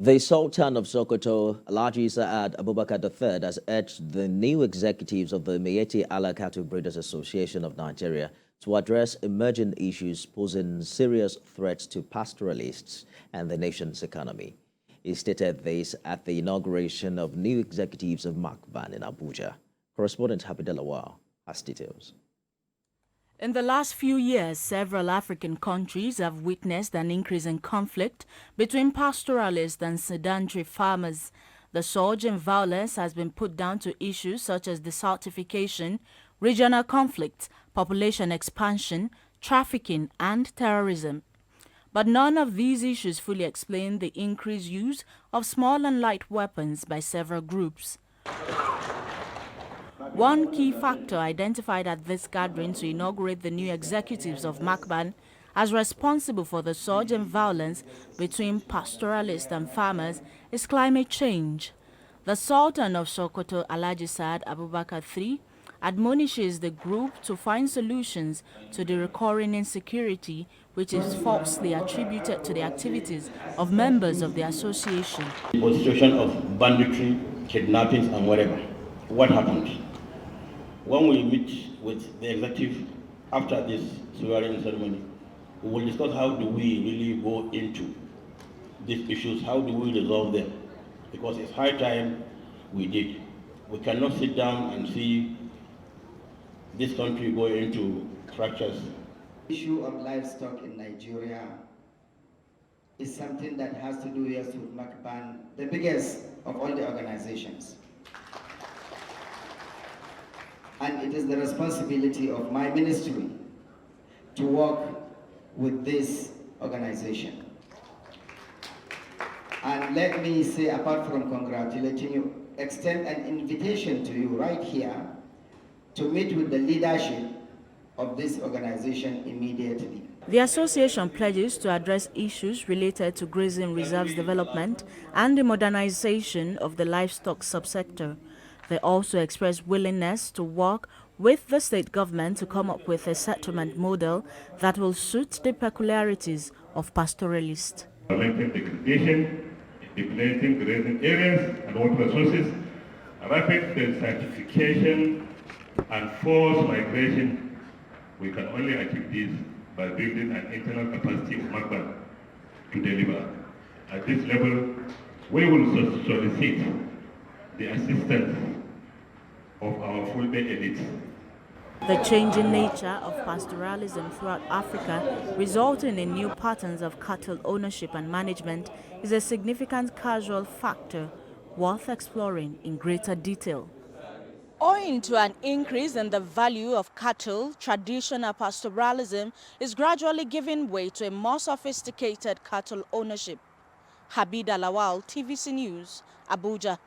The Sultan of Sokoto, Alhaji Saad Abubakar III, has urged the new executives of the Miyetti Allah Cattle Breeders Association of Nigeria to address emerging issues posing serious threats to pastoralists and the nation's economy. He stated this at the inauguration of new executives of MACBAN in Abuja. Correspondent Habida Lawal has details. In the last few years, several African countries have witnessed an increase in conflict between pastoralists and sedentary farmers. The surge in violence has been put down to issues such as desertification, regional conflicts, population expansion, trafficking, and terrorism. But none of these issues fully explain the increased use of small and light weapons by several groups. One key factor identified at this gathering to inaugurate the new executives of MACBAN as responsible for the surge in violence between pastoralists and farmers is climate change. The Sultan of Sokoto, Alhaji Saad Abubakar III, admonishes the group to find solutions to the recurring insecurity which is falsely attributed to the activities of members of the association. The situation of banditry, kidnappings and whatever. What happened? When we meet with the executive after this swearing ceremony, we will discuss how do we really go into these issues, how do we resolve them, because it's high time we did. We cannot sit down and see this country go into fractures. The issue of livestock in Nigeria is something that has to do, yes, with MACBAN, the biggest of all the organizations. And it is the responsibility of my ministry to work with this organization. And let me say, apart from congratulating you, extend an invitation to you right here to meet with the leadership of this organization immediately. The association pledges to address issues related to grazing reserves development and the modernization of the livestock subsector. They also express willingness to work with the state government to come up with a settlement model that will suit the peculiarities of pastoralists. Preventing degradation, depleting grazing areas and water resources, rapid desertification, and forced migration. We can only achieve this by building an internal capacity of MACBAN to deliver. At this level, we will solicit the assistance of our full-day elites. The changing nature of pastoralism throughout Africa, resulting in new patterns of cattle ownership and management, is a significant causal factor worth exploring in greater detail. Owing to an increase in the value of cattle, traditional pastoralism is gradually giving way to a more sophisticated cattle ownership. Habida Lawal, TVC News, Abuja.